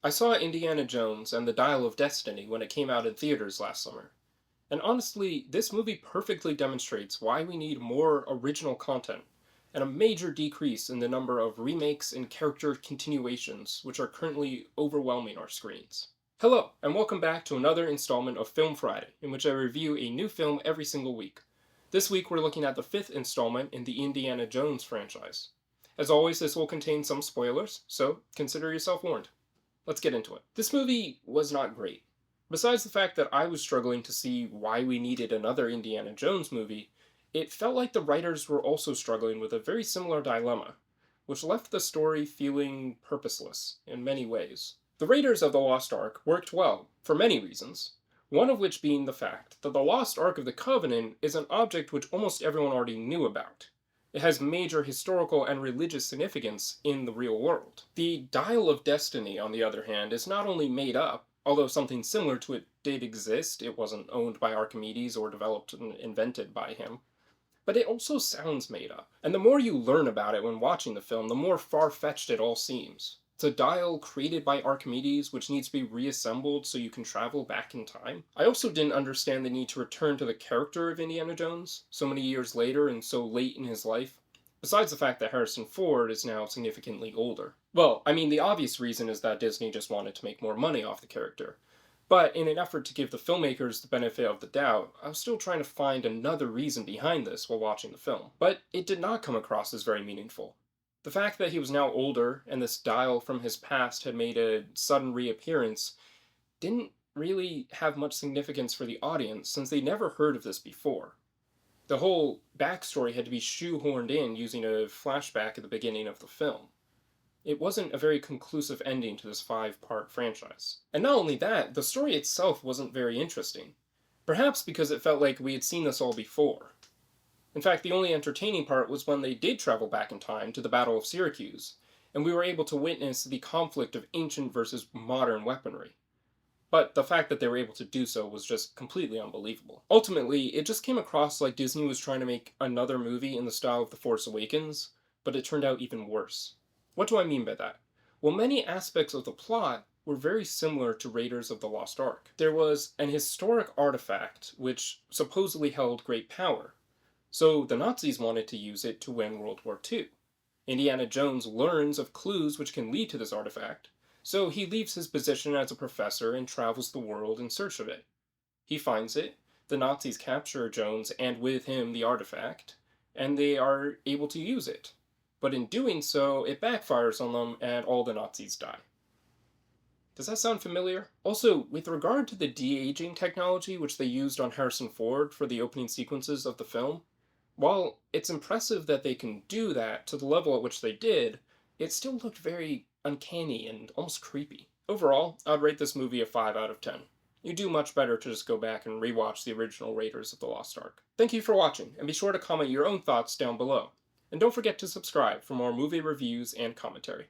I saw Indiana Jones and the Dial of Destiny when it came out in theaters last summer. And honestly, this movie perfectly demonstrates why we need more original content and a major decrease in the number of remakes and character continuations which are currently overwhelming our screens. Hello, and welcome back to another installment of Film Friday, in which I review a new film every single week. This week we're looking at the fifth installment in the Indiana Jones franchise. As always, this will contain some spoilers, so consider yourself warned. Let's get into it. This movie was not great. Besides the fact that I was struggling to see why we needed another Indiana Jones movie, it felt like the writers were also struggling with a very similar dilemma, which left the story feeling purposeless in many ways. The Raiders of the Lost Ark worked well, for many reasons, one of which being the fact that the Lost Ark of the Covenant is an object which almost everyone already knew about. It has major historical and religious significance in the real world. The Dial of Destiny, on the other hand, is not only made up, although something similar to it did exist, it wasn't owned by Archimedes or developed and invented by him, but it also sounds made up. And the more you learn about it when watching the film, the more far-fetched it all seems. It's a dial created by Archimedes, which needs to be reassembled so you can travel back in time. I also didn't understand the need to return to the character of Indiana Jones so many years later and so late in his life, besides the fact that Harrison Ford is now significantly older. Well, I mean, the obvious reason is that Disney just wanted to make more money off the character. But in an effort to give the filmmakers the benefit of the doubt, I was still trying to find another reason behind this while watching the film. But it did not come across as very meaningful. The fact that he was now older and this dial from his past had made a sudden reappearance didn't really have much significance for the audience since they never heard of this before. The whole backstory had to be shoehorned in using a flashback at the beginning of the film. It wasn't a very conclusive ending to this five-part franchise. And not only that, the story itself wasn't very interesting. Perhaps because it felt like we had seen this all before. In fact, the only entertaining part was when they did travel back in time to the Battle of Syracuse, and we were able to witness the conflict of ancient versus modern weaponry. But the fact that they were able to do so was just completely unbelievable. Ultimately, it just came across like Disney was trying to make another movie in the style of The Force Awakens, but it turned out even worse. What do I mean by that? Well, many aspects of the plot were very similar to Raiders of the Lost Ark. There was an historic artifact which supposedly held great power, so the Nazis wanted to use it to win World War II. Indiana Jones learns of clues which can lead to this artifact, so he leaves his position as a professor and travels the world in search of it. He finds it, the Nazis capture Jones and with him the artifact, and they are able to use it. But in doing so, it backfires on them and all the Nazis die. Does that sound familiar? Also, with regard to the de-aging technology which they used on Harrison Ford for the opening sequences of the film, while it's impressive that they can do that to the level at which they did, it still looked very uncanny and almost creepy. Overall, I'd rate this movie a 5 out of 10. You do much better to just go back and rewatch the original Raiders of the Lost Ark. Thank you for watching, and be sure to comment your own thoughts down below. And don't forget to subscribe for more movie reviews and commentary.